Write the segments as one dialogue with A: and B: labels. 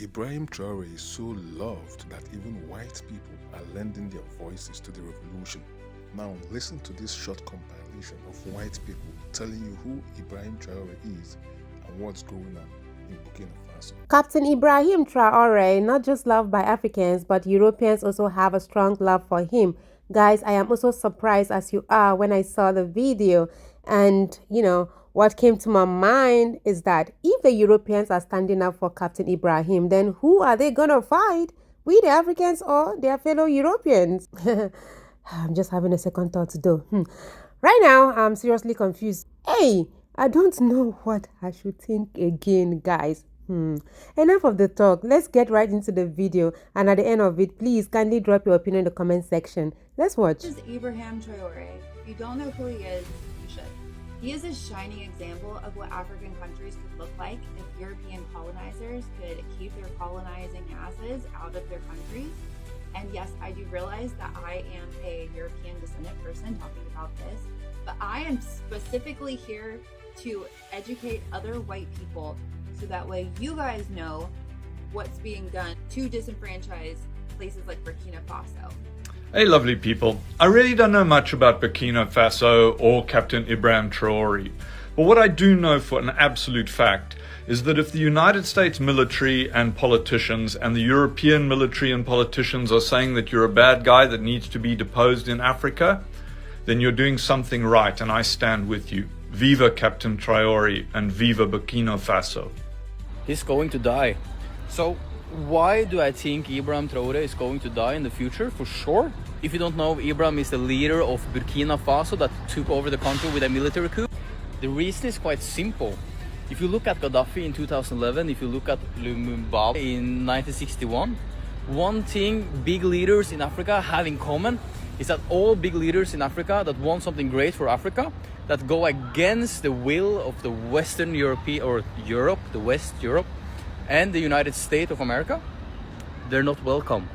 A: Ibrahim Traore is so loved that even white people are lending their voices to the revolution. Now listen to this short compilation of white people telling you who Ibrahim Traore is and what's going on in Burkina Faso.
B: Captain Ibrahim Traore, not just loved by Africans, but Europeans also have a strong love for him. Guys, I am also surprised as you are when I saw the video. And, what came to my mind is that if the Europeans are standing up for Captain Ibrahim, then who are they going to fight? We, the Africans, or their fellow Europeans? I'm just having a second thought though. Right now, I'm seriously confused. Hey, I don't know what I should think again, guys. Enough of the talk. Let's get right into the video. And at the end of it, please kindly drop your opinion in the comment section. Let's watch.
C: This is Ibrahim Traore. If you don't know who he is, you should. He is a shining example of what African countries could look like if European colonizers could keep their colonizing asses out of their countries. And yes, I do realize that I am a European descendant person talking about this, but I am specifically here to educate other white people so that way you guys know what's being done to disenfranchise places like Burkina Faso.
D: Hey lovely people, I really don't know much about Burkina Faso or Captain Ibrahim Traore, but what I do know for an absolute fact is that if the United States military and politicians and the European military and politicians are saying that you're a bad guy that needs to be deposed in Africa, then you're doing something right, and I stand with you. Viva Captain Traore and viva Burkina Faso.
E: He's going to die. So why do I think Ibrahim Traore is going to die in the future? For sure. If you don't know, Ibrahim is the leader of Burkina Faso that took over the country with a military coup. The reason is quite simple. If you look at Gaddafi in 2011, if you look at Lumumba in 1961, one thing big leaders in Africa have in common is that all big leaders in Africa that want something great for Africa, that go against the will of the Western Europe, or Europe, the West Europe, and the United States of America, they're not welcome.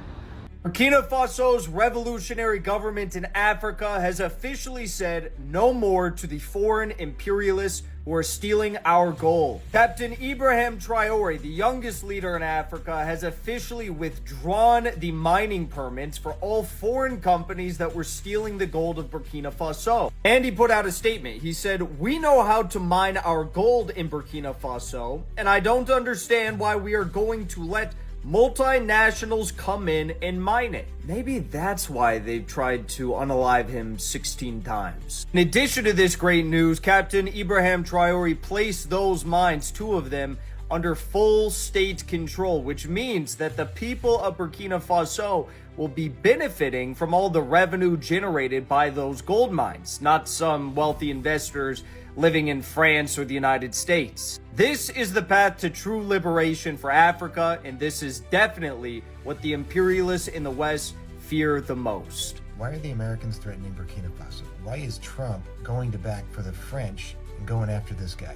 F: Burkina Faso's revolutionary government in Africa has officially said no more to the foreign imperialists who are stealing our gold. Captain Ibrahim Traore, the youngest leader in Africa, has officially withdrawn the mining permits for all foreign companies that were stealing the gold of Burkina Faso. And he put out a statement. He said, "We know how to mine our gold in Burkina Faso, and I don't understand why we are going to let multinationals come in and mine it." Maybe that's why they've tried to unalive him 16 times. In addition to this great news, Captain Ibrahim Traore placed those mines, 2 of them, under full state control, which means that the people of Burkina Faso will be benefiting from all the revenue generated by those gold mines, not some wealthy investors living in France or the United States. This is the path to true liberation for Africa, and this is definitely what the imperialists in the West fear the most.
G: Why are the Americans threatening Burkina Faso? Why is Trump going to back for the French and going after this guy?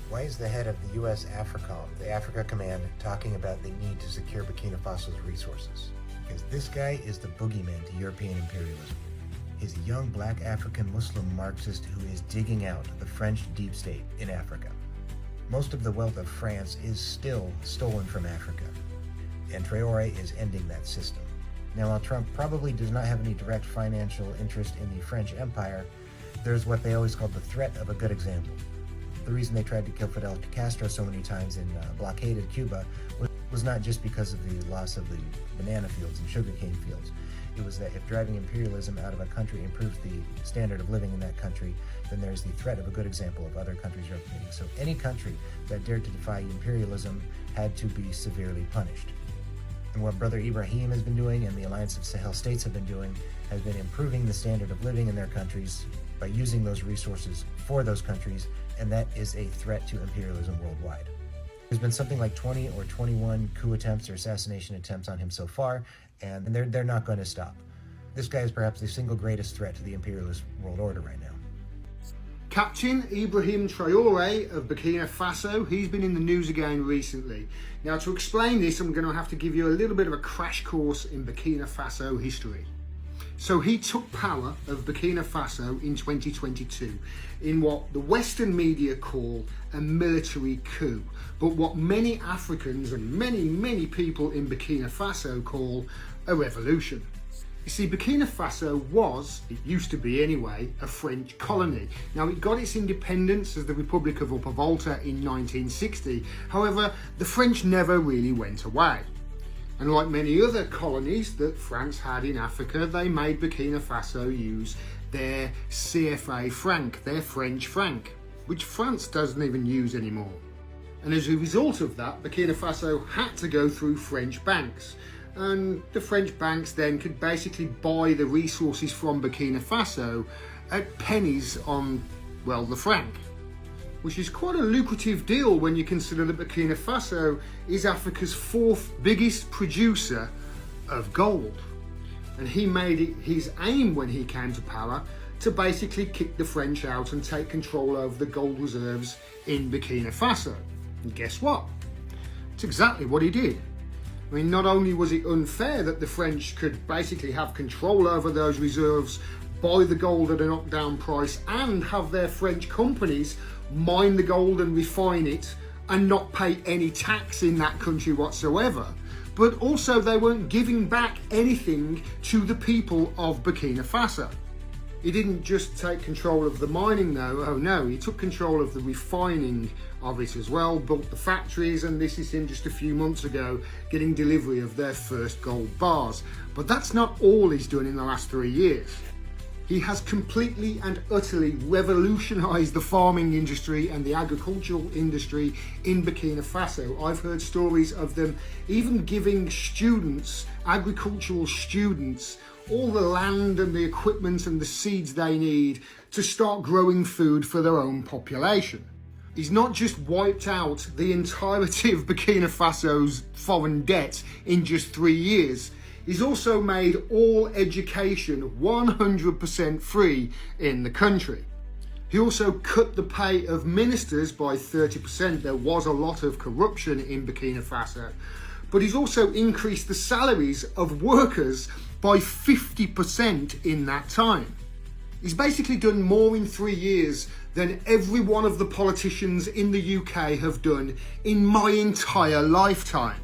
G: Why is the head of the U.S. AFRICOM, the Africa Command, talking about the need to secure Burkina Faso's resources? Because this guy is the boogeyman to European imperialism. He's a young black African Muslim Marxist who is digging out the French deep state in Africa. Most of the wealth of France is still stolen from Africa, and Traore is ending that system. Now, while Trump probably does not have any direct financial interest in the French Empire, there's what they always called the threat of a good example. The reason they tried to kill Fidel Castro so many times and blockaded Cuba was not just because of the loss of the banana fields and sugarcane fields. It was that if driving imperialism out of a country improves the standard of living in that country, then there's the threat of a good example of other countries replicating. So any country that dared to defy imperialism had to be severely punished. And what Brother Ibrahim has been doing and the Alliance of Sahel States have been doing has been improving the standard of living in their countries by using those resources for those countries, and that is a threat to imperialism worldwide. There's been something like 20 or 21 coup attempts or assassination attempts on him so far, and they're not going to stop. This guy is perhaps the single greatest threat to the imperialist world order right now.
H: Captain Ibrahim Traore of Burkina Faso, he's been in the news again recently. Now, to explain this, I'm going to have to give you a little bit of a crash course in Burkina Faso history. So he took power of Burkina Faso in 2022 in what the Western media call a military coup, but what many Africans and many people in Burkina Faso call a revolution. You see, Burkina Faso was, it used to be anyway, a French colony. Now, it got its independence as the Republic of Upper Volta in 1960. However, the French never really went away. And like many other colonies that France had in Africa, they made Burkina Faso use their CFA franc, their French franc, which France doesn't even use anymore. And as a result of that, Burkina Faso had to go through French banks. And the French banks then could basically buy the resources from Burkina Faso at pennies on, well, the franc, which is quite a lucrative deal when you consider that Burkina Faso is Africa's fourth biggest producer of gold. And he made it his aim when he came to power to basically kick the French out and take control over the gold reserves in Burkina Faso. And guess what? It's exactly what he did. I mean, not only was it unfair that the French could basically have control over those reserves, buy the gold at a knockdown price, and have their French companies mine the gold and refine it and not pay any tax in that country whatsoever, but also they weren't giving back anything to the people of Burkina Faso. He didn't just take control of the mining though, oh no, he took control of the refining of it as well, built the factories, and this is him just a few months ago getting delivery of their first gold bars. But that's not all he's done in the last 3 years. He has completely and utterly revolutionised the farming industry and the agricultural industry in Burkina Faso. I've heard stories of them even giving students, agricultural students, all the land and the equipment and the seeds they need to start growing food for their own population. He's not just wiped out the entirety of Burkina Faso's foreign debt in just 3 years, he's also made all education 100% free in the country. He also cut the pay of ministers by 30%. There was a lot of corruption in Burkina Faso, but he's also increased the salaries of workers by 50% in that time. He's basically done more in 3 years than every one of the politicians in the UK have done in my entire lifetime,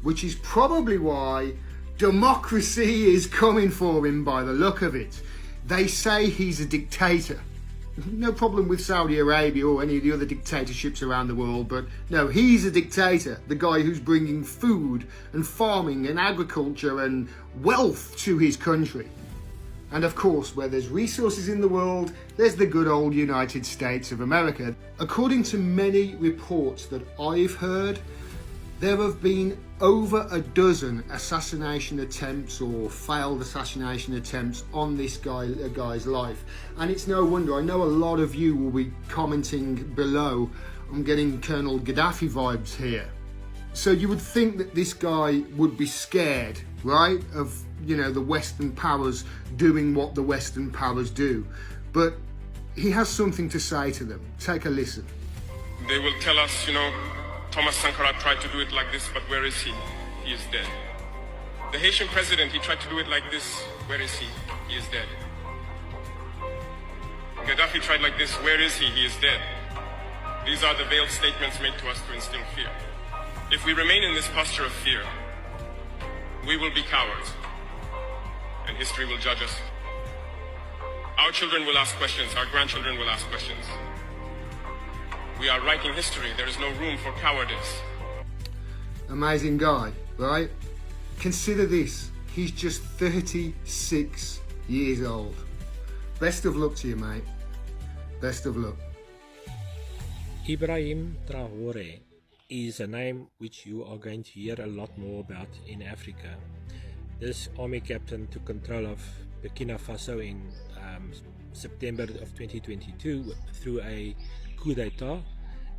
H: which is probably why democracy is coming for him by the look of it. They say he's a dictator. No problem with Saudi Arabia or any of the other dictatorships around the world, but no, he's a dictator, the guy who's bringing food and farming and agriculture and wealth to his country. And of course, where there's resources in the world, there's the good old United States of America. According to many reports that I've heard, there have been over a dozen assassination attempts or failed assassination attempts on this guy's life. And it's no wonder, I know a lot of you will be commenting below, I'm getting Colonel Gaddafi vibes here. So you would think that this guy would be scared, right, of, you know, the Western powers doing what the Western powers do. But he has something to say to them. Take a listen.
I: They will tell us, you know, Thomas Sankara tried to do it like this, but where is he? He is dead. The Haitian president, he tried to do it like this. Where is he? He is dead. Gaddafi tried like this. Where is he? He is dead. These are the veiled statements made to us to instill fear. If we remain in this posture of fear, we will be cowards, and history will judge us. Our children will ask questions. Our grandchildren will ask questions. We are writing history. There is no room for cowardice.
H: Amazing guy, right? Consider this. He's just 36 years old. Best of luck to you, mate. Best of luck.
J: Ibrahim Traore is a name which you are going to hear a lot more about in Africa. This army captain took control of Burkina Faso in September of 2022 through a coup d'etat,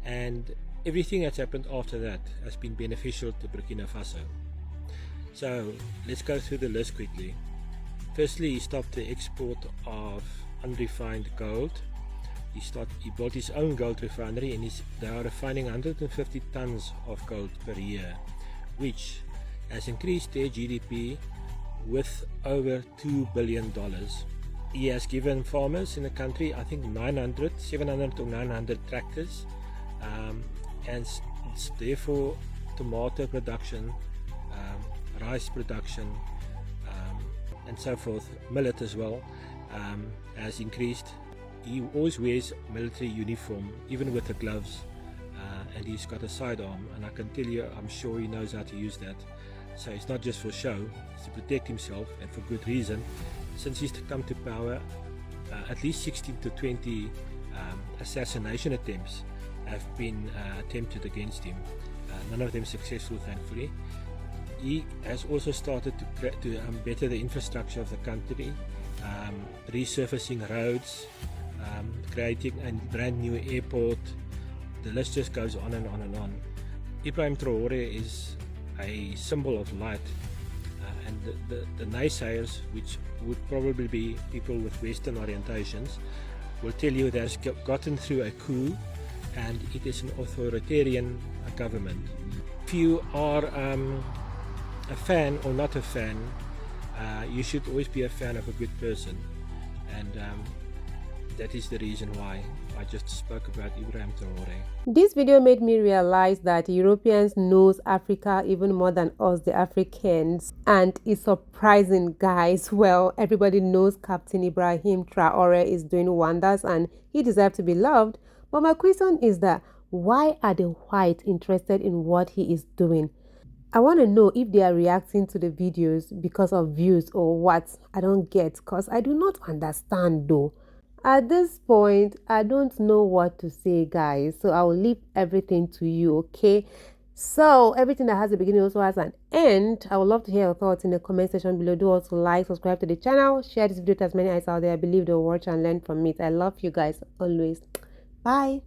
J: and everything that's happened after that has been beneficial to Burkina Faso. So let's go through the list quickly. Firstly, he stopped the export of unrefined gold. He built his own gold refinery, and they are refining 150 tons of gold per year, which has increased their GDP with over $2 billion. He has given farmers in the country, I think 700 to 900 tractors, and therefore tomato production, rice production, and so forth, millet as well, has increased. He always wears military uniform, even with the gloves, and he's got a sidearm, and I can tell you, I'm sure he knows how to use that. So it's not just for show, it's to protect himself, and for good reason. Since he's come to power, at least 16 to 20 assassination attempts have been attempted against him. None of them successful, thankfully. He has also started to better the infrastructure of the country, resurfacing roads, creating a brand new airport. The list just goes on and on and on. Ibrahim Traore is a symbol of light, and the naysayers, which would probably be people with Western orientations, will tell you that he's gotten through a coup and it is an authoritarian government. If you are a fan or not a fan, you should always be a fan of a good person, and that is the reason why I just spoke about Ibrahim Traore.
B: This video made me realize that Europeans knows Africa even more than us, the Africans, and it's surprising, guys. Well, everybody knows Captain Ibrahim Traore is doing wonders and he deserves to be loved. But my question is that why are the whites interested in what he is doing? I want to know if they are reacting to the videos because of views or what. I don't get, because I do not understand though. At this point, I don't know what to say, guys. So I will leave everything to you, okay? So everything that has a beginning also has an end. I would love to hear your thoughts in the comment section below. Do also like, subscribe to the channel, share this video to as many eyes out there. I believe they'll watch and learn from it. I love you guys always. Bye.